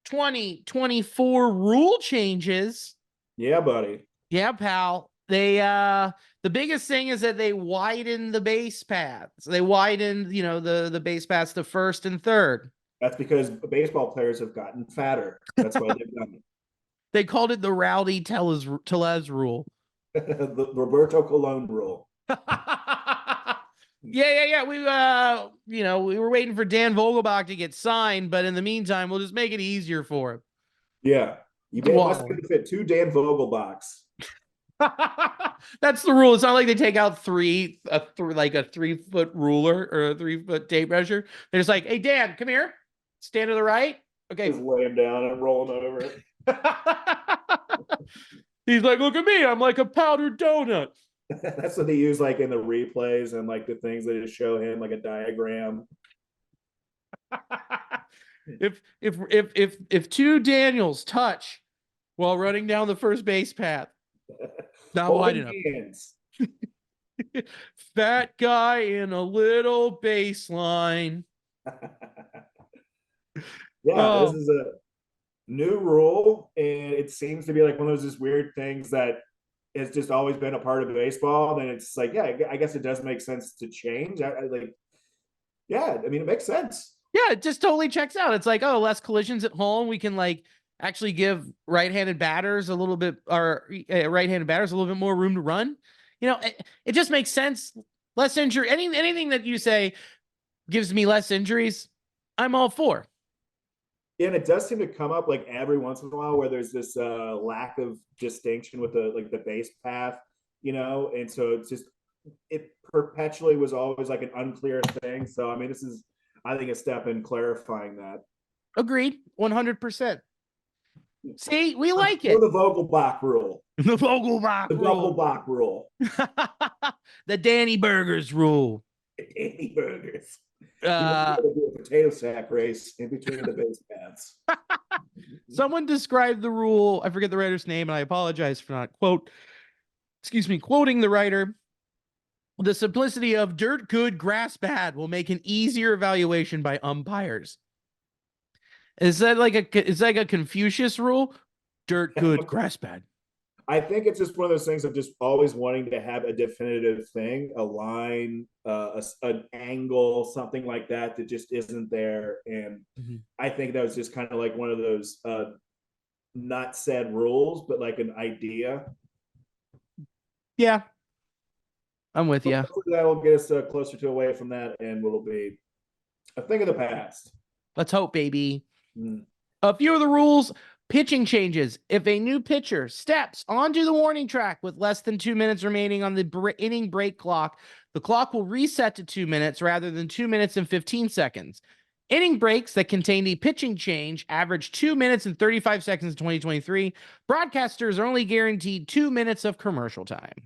2024 rule changes. Yeah, buddy. Yeah, pal. They the biggest thing is that they widen the base paths. They widen, the base paths to first and third. That's because baseball players have gotten fatter. That's why they've done it. They called it the Rowdy Tellez rule. The Roberto Colon rule. Yeah. We were waiting for Dan Vogelbach to get signed, but in the meantime, we'll just make it easier for him. Yeah. You must fit 2 Dan Vogelbachs. That's the rule. It's not like they take out like a 3-foot ruler or a 3-foot tape measure. They're just like, hey, Dan, come here. Stand to the right. Okay. Just lay him down and rolling over it. He's like, look at me. I'm like a powdered donut. That's what they use like in the replays and like the things that just show him like a diagram. If 2 Daniels touch while running down the first base path, not wide enough. Fat guy in a little baseline. Yeah, This is a new rule, and it seems to be like one of those just weird things that has just always been a part of baseball. Then it's like, yeah, I guess it does make sense to change. It makes sense. Yeah, it just totally checks out. It's like, oh, less collisions at home. We can like actually give right-handed batters a little bit more room to run. It just makes sense. Less injury. Anything that you say gives me less injuries, I'm all for. And it does seem to come up like every once in a while where there's this lack of distinction with the base path, and so it perpetually was always like an unclear thing. So I mean, this is, I think, a step in clarifying that. Agreed, 100%. See, we like it. The Vogelbach rule. The Vogelbach rule. Vogelbach rule. The Danny Burgers rule. The Danny Burgers. Do a potato sack race in between the base paths. Someone described the rule. I forget the writer's name, and I apologize for not quoting the writer. The simplicity of dirt good, grass bad will make an easier evaluation by umpires. Is that like a Confucius rule? Dirt good, grass bad. I think it's just one of those things of just always wanting to have a definitive thing, a line, an angle, something like that just isn't there. And I think that was just kind of like one of those not said rules, but like an idea. Yeah, I'm with you. That will get us closer to away from that, and will be a thing of the past. Let's hope, baby. A few of the rules. Pitching changes. If a new pitcher steps onto the warning track with less than 2 minutes remaining on the inning break clock, the clock will reset to 2 minutes rather than 2 minutes and 15 seconds. Inning breaks that contain a pitching change average 2 minutes and 35 seconds in 2023. Broadcasters are only guaranteed 2 minutes of commercial time.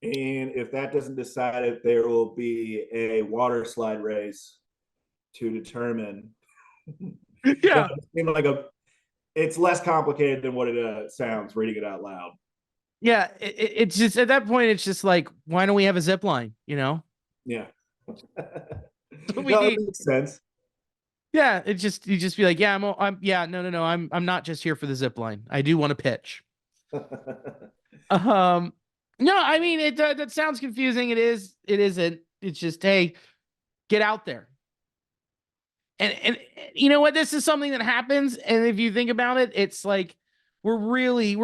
And if that doesn't decide it, there will be a water slide race to determine. Yeah, it's less complicated than what it sounds reading it out loud. Yeah, it's just at that point, it's just like, why don't we have a zip line? Yeah. We need. That makes sense. Yeah, you just be like, yeah, no, I'm not just here for the zip line. I do want to pitch. No, I mean that sounds confusing. It is. It isn't. It's just, hey, get out there. And you know what? This is something that happens, and if you think about it, it's like we're really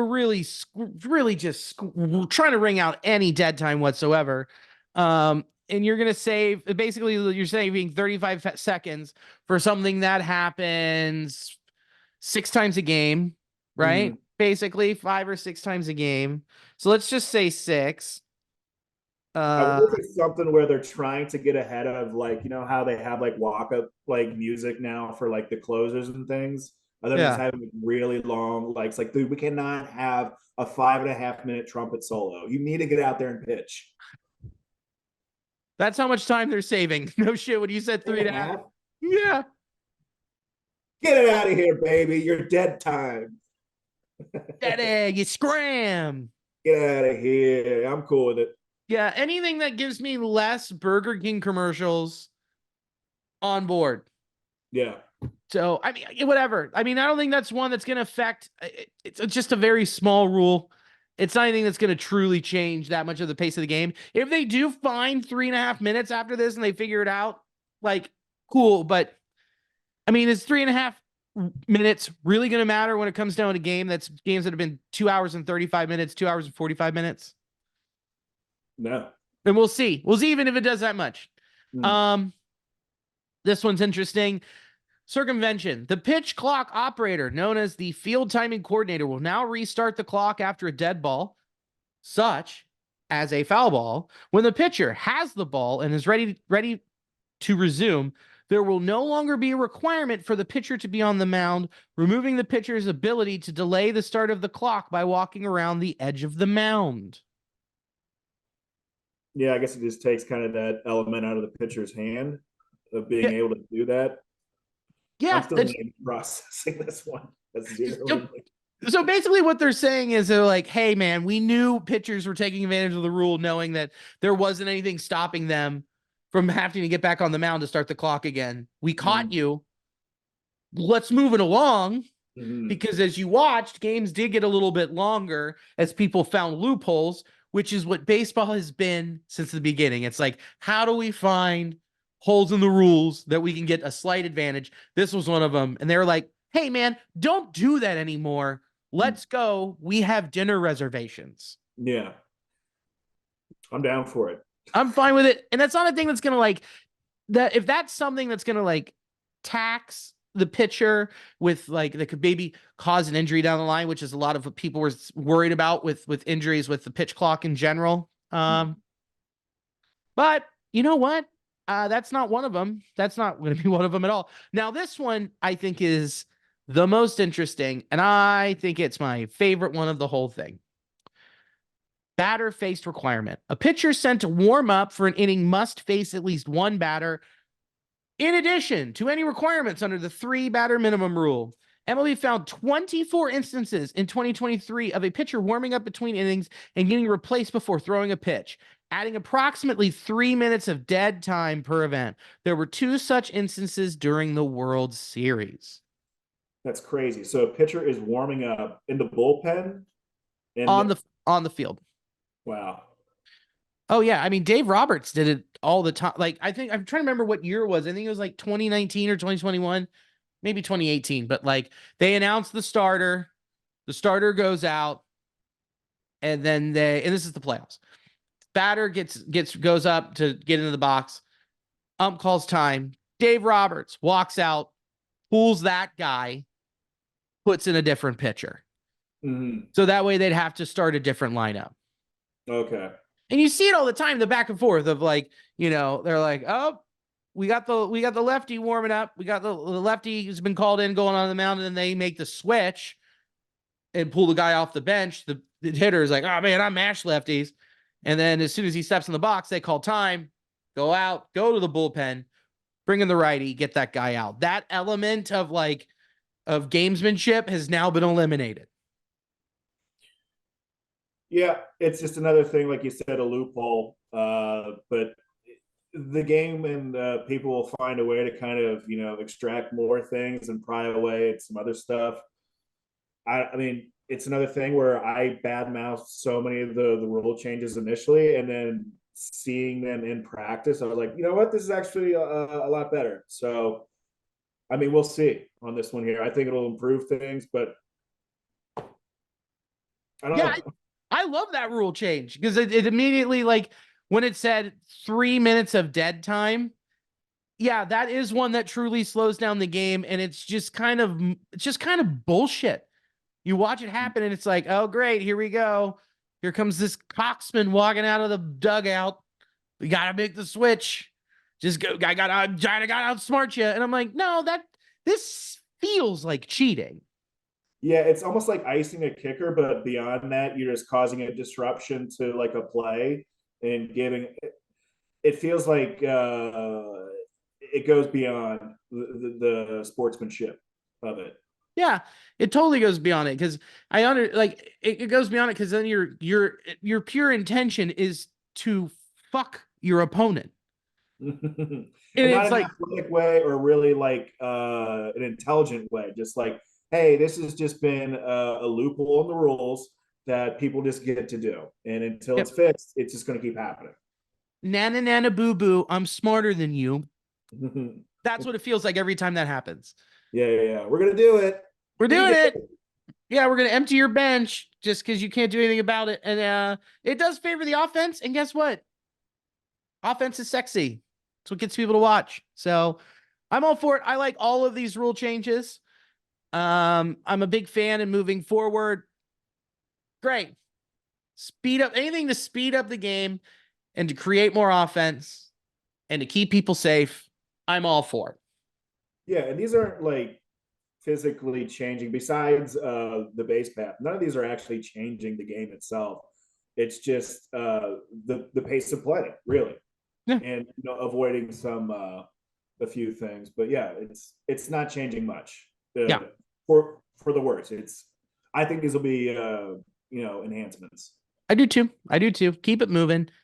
just trying to wring out any dead time whatsoever. And you're gonna save, basically you're saving 35 seconds for something that happens 6 times a game, right? Basically 5 or 6 times a game. So let's just say 6. I wonder if it's something where they're trying to get ahead of, like, how they have like walk-up like music now for like the closers and things. They're just having really long, like, it's like, dude, we cannot have a 5.5 minute trumpet solo. You need to get out there and pitch. That's how much time they're saving. No shit. When you said 3.5. Yeah. Get it out of here, baby. You're dead time. Dead egg. You scram. Get out of here. I'm cool with it. Yeah, anything that gives me less Burger King commercials on board. Yeah. So, I mean, whatever. I mean, I don't think that's one that's going to affect. It's just a very small rule. It's not anything that's going to truly change that much of the pace of the game. If they do find 3.5 minutes after this and they figure it out, like, cool. But I mean, is 3.5 minutes really going to matter when it comes down to game that's games that have been 2 hours and 35 minutes, 2 hours and 45 minutes? No. And we'll see. We'll see even if it does that much. This one's interesting. Circumvention. The pitch clock operator, known as the field timing coordinator, will now restart the clock after a dead ball, such as a foul ball. When the pitcher has the ball and is ready to resume, there will no longer be a requirement for the pitcher to be on the mound, removing the pitcher's ability to delay the start of the clock by walking around the edge of the mound. Yeah, I guess it just takes kind of that element out of the pitcher's hand of being able to do that. Yeah, I'm still processing this one. So basically what they're saying is they're like, hey, man, we knew pitchers were taking advantage of the rule, knowing that there wasn't anything stopping them from having to get back on the mound to start the clock again. We caught you. Let's move it along. Because as you watched, games did get a little bit longer as people found loopholes, which is what baseball has been since the beginning. It's like, how do we find holes in the rules that we can get a slight advantage? This was one of them. And they were like, hey, man, don't do that anymore. Let's go. We have dinner reservations. Yeah. I'm down for it. I'm fine with it. And that's not a thing that's going to like that. If that's something that's going to like tax the pitcher with like that could maybe cause an injury down the line, which is a lot of what people were worried about with injuries with the pitch clock in general. But you know what? That's not one of them. That's not going to be one of them at all. Now, this one I think is the most interesting, and I think it's my favorite one of the whole thing. Batter faced requirement. A pitcher sent to warm up for an inning must face at least one batter, in addition to any requirements under the 3-batter minimum rule. MLB found 24 instances in 2023 of a pitcher warming up between innings and getting replaced before throwing a pitch, adding approximately 3 minutes of dead time per event. There were 2 such instances during the World Series. That's crazy. So a pitcher is warming up in the bullpen and on the field. Wow. Oh yeah, I mean Dave Roberts did it all the time. Like I think I'm trying to remember what year it was. I think it was like 2019 or 2021, maybe 2018. But like they announced the starter goes out, and then and this is the playoffs. Batter goes up to get into the box. Ump calls time. Dave Roberts walks out, pulls that guy, puts in a different pitcher. So that way they'd have to start a different lineup. Okay. And you see it all the time, the back and forth of like, you know, they're like, oh, we got the lefty warming up. We got the lefty who's been called in going on the mound, and then they make the switch and pull the guy off the bench. The hitter is like, oh man, I mash lefties. And then as soon as he steps in the box, they call time, go out, go to the bullpen, bring in the righty, get that guy out. That element of like of gamesmanship has now been eliminated. Yeah, it's just another thing, like you said, a loophole. But the game and people will find a way to kind of, you know, extract more things and pry away at some other stuff. I mean, it's another thing where I badmouthed so many of the rule changes initially, and then seeing them in practice, I was like, you know what, this is actually a lot better. So, I mean, we'll see on this one here. I think it'll improve things, but I don't know. I love that rule change because it immediately, like when it said 3 minutes of dead time, yeah, that is one that truly slows down the game, and it's just kind of bullshit. You watch it happen, and it's like, oh great, here we go. Here comes this coxman walking out of the dugout. We gotta make the switch. Just go. I gotta outsmart you, and I'm like, no, this feels like cheating. Yeah, it's almost like icing a kicker, but beyond that, you're just causing a disruption to like a play and giving. It feels like it goes beyond the sportsmanship of it. Yeah, it totally goes beyond it because it goes beyond it because then your pure intention is to fuck your opponent. And but not it's in an like, athletic way or really like an intelligent way. Just like, hey, this has just been a loophole in the rules that people just get to do, and until yep, it's fixed, it's just going to keep happening. nana nana boo boo, I'm smarter than you. Yeah, That's what it feels like every time that happens. yeah. We're gonna do it. We're We doing did it. it. Yeah, we're gonna empty your bench just because you can't do anything about it. And it does favor the offense. And guess what? Offense is sexy. It's what gets people to watch. So I'm all for it. I like all of these rule changes. I'm a big fan in moving forward. Great. Speed up anything to speed up the game and to create more offense and to keep people safe. I'm all for it. Yeah, and these aren't like physically changing. Besides the base path, none of these are actually changing the game itself. It's just the pace of play, really, Yeah. and avoiding some a few things. But yeah, it's not changing much Yeah. for the worse. It's I think these will be enhancements. I do too. I do too. Keep it moving.